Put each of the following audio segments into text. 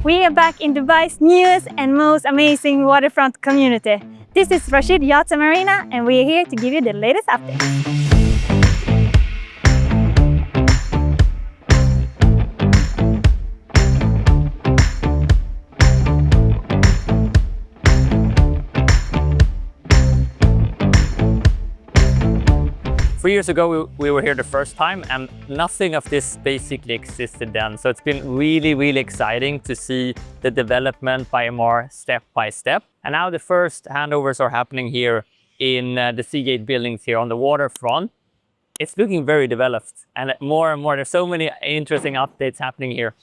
We are back in Dubai's newest and most amazing waterfront community. This is Rashid Yachts Marina, and we are here to give you the latest update. Three years ago, we were here the first time and nothing of this basically existed then. So it's been really exciting to see the development by MR step by step. And now the first handovers are happening here in the Seagate buildings here on the waterfront. It's looking very developed and more. There's so many interesting updates happening here.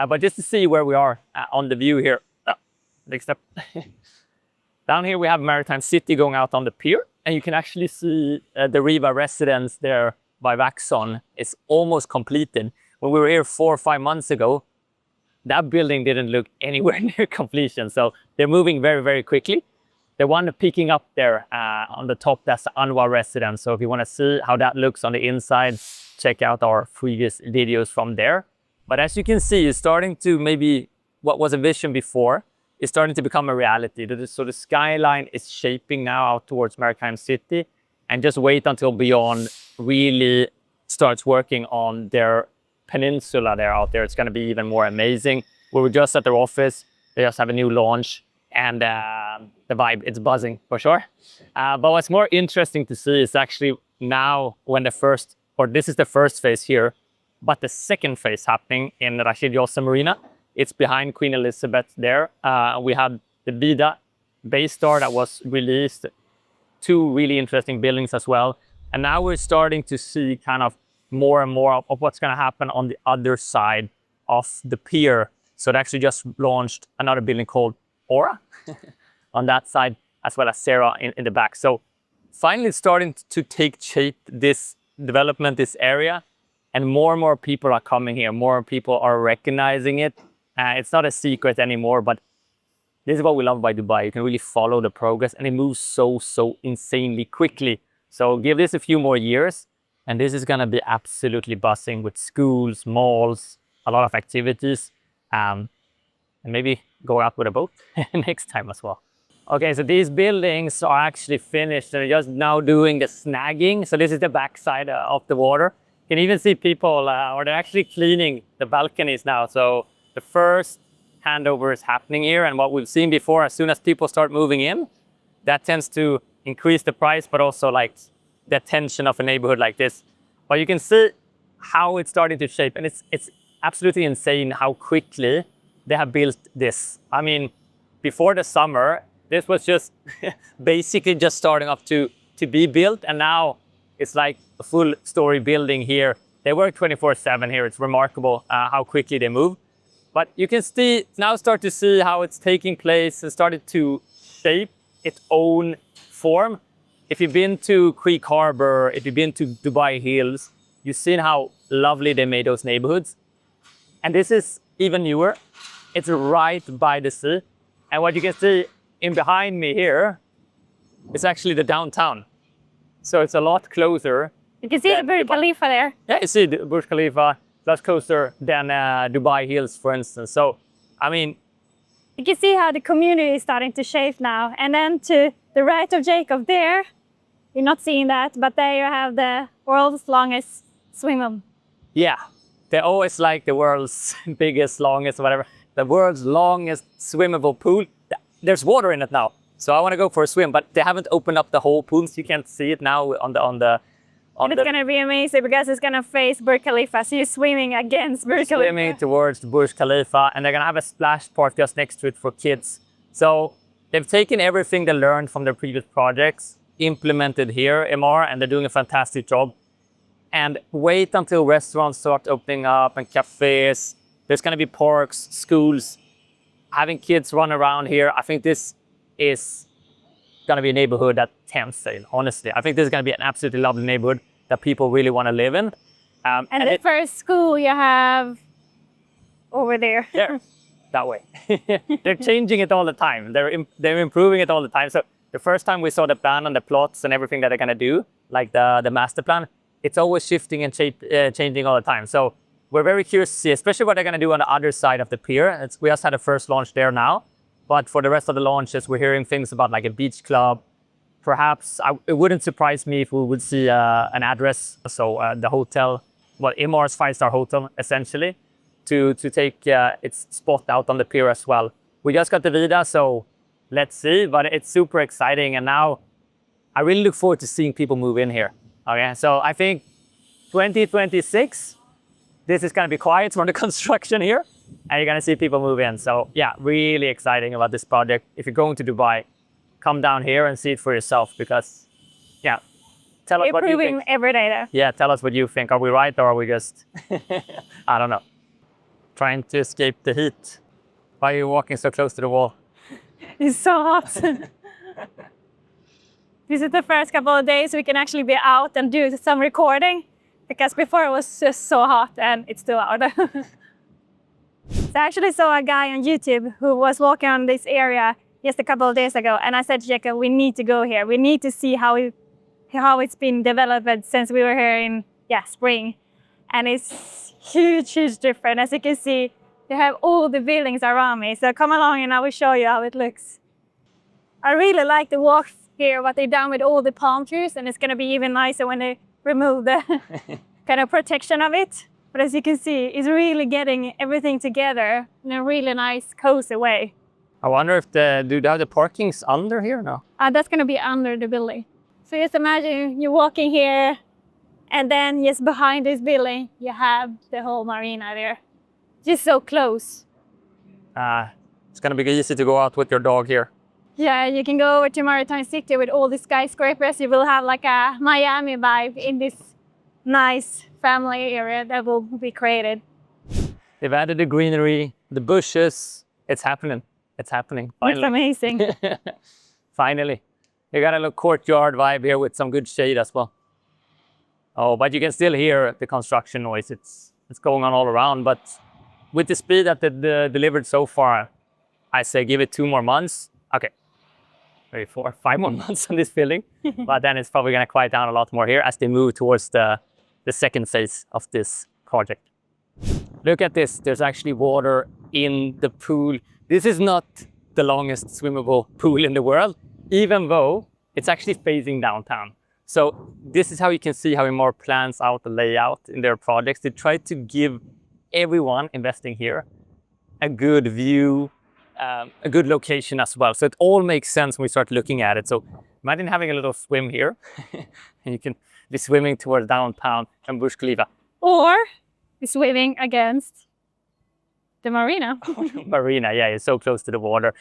But just to see where we are on the view here. Next step. Down here we have Maritime City going out on the pier. And you can actually see the Riva residence there by Vaxon is almost completed. When we were here 4 or 5 months ago, that building didn't look anywhere near completion. So they're moving very quickly. The one peeking up there on the top, that's the Anwar residence. So if you want to see how that looks on the inside, check out our previous videos from there. But as you can see, it's starting to maybe what was a vision before is starting to become a reality. So the skyline is shaping now out towards Maritime City, and just wait until Beyond really starts working on their peninsula there out there. It's gonna be even more amazing. We were just at their office. They just have a new launch, and the vibe, it's buzzing for sure. But what's more interesting to see is actually now when this is the first phase here, but the second phase happening in Rashid Yachts Marina. It's behind Queen Elizabeth there. We had the Vida Baystar that was released, 2 really interesting buildings as well. And now we're starting to see kind of more and more of what's gonna happen on the other side of the pier. So they actually just launched another building called Aura on that side, as well as Sarah in the back. So finally it's starting to take shape, this development, this area, and more people are coming here. More people are recognizing it. It's not a secret anymore, but this is what we love by Dubai. You can really follow the progress, and it moves so insanely quickly. So give this a few more years, and this is gonna be absolutely buzzing with schools, malls, a lot of activities, and maybe go out with a boat next time as well. Okay, so these buildings are actually finished. They're just now doing the snagging. So this is the backside of the water. You can even see people, or they're actually cleaning the balconies now. So the first handover is happening here, and what we've seen before, as soon as people start moving in, that tends to increase the price, but also like the attention of a neighborhood like this. But you can see how it's starting to shape, and it's absolutely insane how quickly they have built this. I mean, before the summer, this was just basically just starting up to be built, and now it's like a full story building here. They work 24/7 here. It's remarkable how quickly they move. But you can now start to see how it's taking place and started to shape its own form. If you've been to Creek Harbor, if you've been to Dubai Hills, you've seen how lovely they made those neighborhoods. And this is even newer. It's right by the sea. And what you can see in behind me here is actually the downtown. So it's a lot closer. You can see the Burj Khalifa there. Yeah, you see the Burj Khalifa. That's closer than Dubai Hills, for instance. So, I mean, you can see how the community is starting to shape now. And then to the right of Jacob there, you're not seeing that, but there you have the world's longest swim. Yeah, they always like the world's biggest, longest, whatever. The world's longest swimmable pool. There's water in it now, so I want to go for a swim. But they haven't opened up the whole pool, so you can't see it now And it's going to be amazing because it's going to face Burj Khalifa. So you're swimming against Burj Khalifa. Swimming towards Burj Khalifa, and they're going to have a splash park just next to it for kids. So they've taken everything they learned from their previous projects, implemented here, MR, and they're doing a fantastic job. And wait until restaurants start opening up and cafes. There's going to be parks, schools, having kids run around here. I think this is going to be a neighborhood that tempts sale, honestly. I think this is going to be an absolutely lovely neighborhood that people really want to live in. And the first school you have over there. There, that way. They're changing it all the time. They're improving it all the time. So the first time we saw the plan and the plots and everything that they're going to do, like the master plan, it's always shifting and changing all the time. So we're very curious to see, especially what they're going to do on the other side of the pier. We just had a first launch there now, but for the rest of the launches, we're hearing things about like a beach club. Perhaps it wouldn't surprise me if we would see an address, so the hotel, well, MR's five-star hotel essentially, to take its spot out on the pier as well. We just got the Vida, so let's see, but it's super exciting, and now I really look forward to seeing people move in here. Okay, so I think 2026, this is going to be quiet from the construction here, and you're going to see people move in. So yeah, really exciting about this project. If you're going to Dubai, come down here and see it for yourself, because yeah, tell us what you think. Every day there. Yeah, tell us what you think. Are we right, or are we just, I don't know, trying to escape the heat? Why are you walking so close to the wall? It's so hot. This is the first couple of days we can actually be out and do some recording, because before it was just so hot and it's still out. So I actually saw a guy on YouTube who was walking on this area just a couple of days ago, and I said to Jacob, we need to go here. We need to see how it's been developed since we were here in spring. And it's huge difference. As you can see, you have all the buildings around me. So come along and I will show you how it looks. I really like the walk here, what they've done with all the palm trees, and it's going to be even nicer when they remove the kind of protection of it. But as you can see, it's really getting everything together in a really nice, cozy way. I wonder if do they have the parkings under here now? That's going to be under the building. So just imagine you're walking here, and then just behind this building, you have the whole marina there. Just so close. It's going to be easy to go out with your dog here. Yeah, you can go over to Maritime City with all the skyscrapers. You will have like a Miami vibe in this nice family area that will be created. They've added the greenery, the bushes. It's happening. It's happening. Finally. It's amazing. Finally. You got a little courtyard vibe here with some good shade as well. Oh, but you can still hear the construction noise. It's going on all around. But with the speed that they delivered so far, I say give it 2 more months. Okay. Maybe 4 or 5 more months on this building. But then it's probably going to quiet down a lot more here as they move towards the second phase of this project. Look at this. There's actually water in the pool. This is not the longest swimmable pool in the world, even though it's actually facing downtown. So this is how you can see how MR plans out the layout in their projects. They try to give everyone investing here a good view, a good location as well. So it all makes sense when we start looking at it. So imagine having a little swim here and you can be swimming towards downtown and Burj Khalifa. Or swimming against the marina. Marina, yeah, it's so close to the water.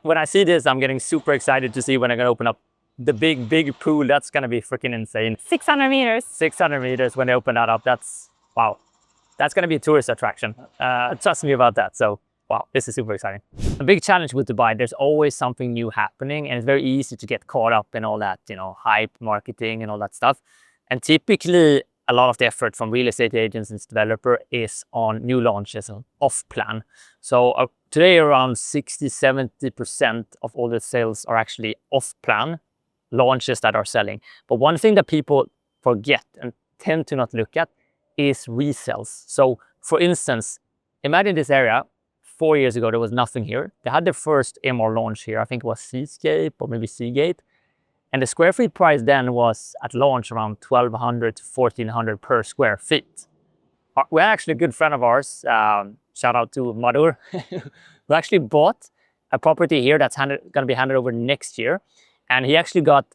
When I see this, I'm getting super excited to see when I'm going to open up the big pool. That's going to be freaking insane. 600 meters. 600 meters when they open that up. That's, wow. That's going to be a tourist attraction. Trust me about that. So, wow, this is super exciting. A big challenge with Dubai, there's always something new happening, and it's very easy to get caught up in all that, hype, marketing and all that stuff. And typically, a lot of the effort from real estate agents and developer is on new launches and off plan. So today around 60-70% of all the sales are actually off plan launches that are selling. But one thing that people forget and tend to not look at is resales. So for instance, imagine this area 4 years ago, there was nothing here. They had their first MR launch here. I think it was Seascape or maybe Seagate. And the square feet price then was at launch around 1,200 to 1,400 per square feet. We're actually a good friend of ours, shout out to Madhur, who actually bought a property here that's going to be handed over next year. And he actually got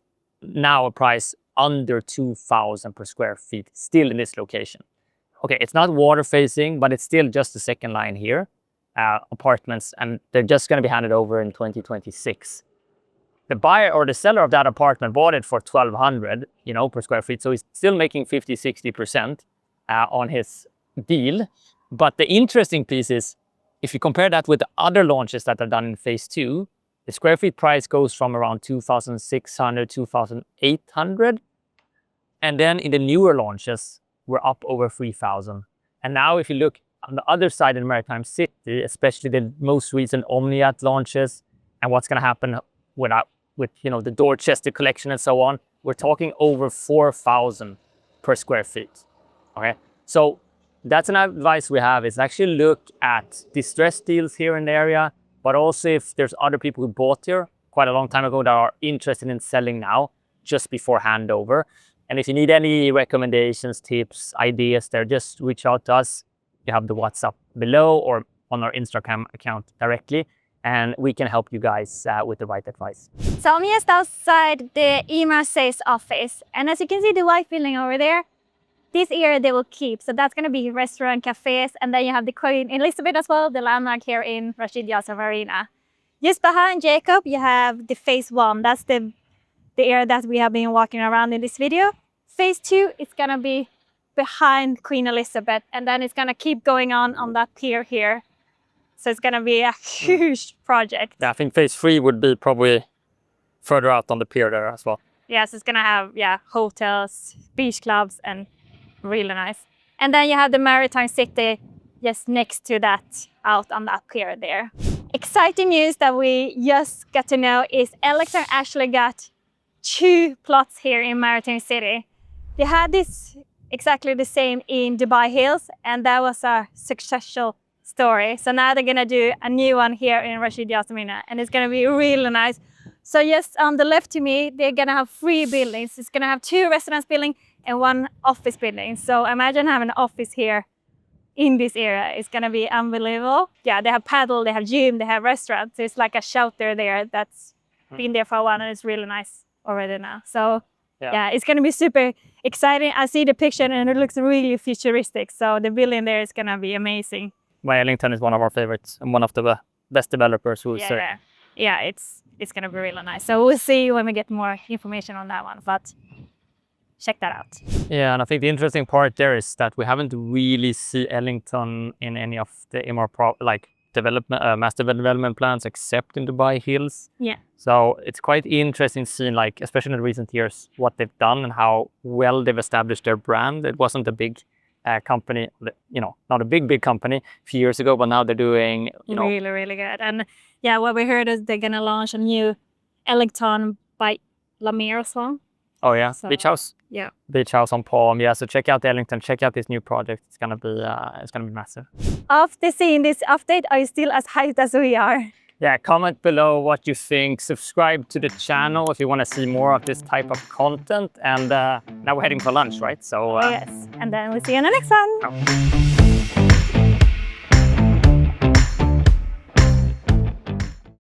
now a price under 2,000 per square feet, still in this location. Okay, it's not water facing, but it's still just the second line here, apartments, and they're just going to be handed over in 2026. The buyer or the seller of that apartment bought it for 1,200, per square feet. So he's still making 50-60% on his deal. But the interesting piece is, if you compare that with the other launches that are done in phase 2, the square feet price goes from around 2,600, 2,800. And then in the newer launches, we're up over 3,000. And now if you look on the other side in Maritime City, especially the most recent Omniat launches and what's going to happen with the Dorchester collection and so on, we're talking over 4,000 per square feet. Okay, so that's an advice we have, is actually look at distressed deals here in the area, but also if there's other people who bought here quite a long time ago that are interested in selling now, just before handover. And if you need any recommendations, tips, ideas there, just reach out to us. You have the WhatsApp below or on our Instagram account directly, and we can help you guys with the right advice. So I'm just outside the RYM Phase office, and as you can see the white building over there, this area they will keep. So that's going to be restaurant, cafes, and then you have the Queen Elizabeth as well, the landmark here in Rashid Yachts Marina. Just behind Jacob, you have the Phase 1. That's the area that we have been walking around in this video. Phase 2 is going to be behind Queen Elizabeth, and then it's going to keep going on that pier here. So it's going to be a huge project. Yeah, I think Phase 3 would be probably further out on the pier there as well. Yes, it's going to have hotels, beach clubs, and really nice. And then you have the Maritime City just next to that, out on that pier there. Exciting news that we just got to know is Ellington actually got 2 plots here in Maritime City. They had this exactly the same in Dubai Hills, and that was a successful story. So now they're gonna do a new one here in Rashid Yachts Marina, and it's gonna be really nice. So just on the left to me, they're gonna have 3 buildings. It's gonna have 2 residence buildings and 1 office building. So imagine having an office here in this area. It's gonna be unbelievable. Yeah, they have paddle, they have gym, they have restaurants. There's like a shelter there that's been there for a while, and it's really nice already now. So yeah, it's gonna be super exciting. I see the picture and it looks really futuristic. So the building there is gonna be amazing. Ellington is one of our favorites and one of the best developers who is there. Yeah, it's gonna be really nice. So we'll see when we get more information on that one, but check that out. Yeah, and I think the interesting part there is that we haven't really seen Ellington in any of the master development plans except in Dubai Hills. Yeah. So it's quite interesting seeing, like, especially in recent years, what they've done and how well they've established their brand. It wasn't a big company, not a big company a few years ago, but now they're doing, really, really good. And yeah, what we heard is they're gonna launch a new Ellington by La Mer as well. Oh yeah, So, beach house. Yeah. Beach house on Palm. Yeah, so check out Ellington, check out this new project. It's gonna be massive. After seeing this update, are you still as hyped as we are? Yeah, comment below what you think. Subscribe to the channel if you want to see more of this type of content. And now we're heading for lunch, right? So yes, and then we'll see you in the next one.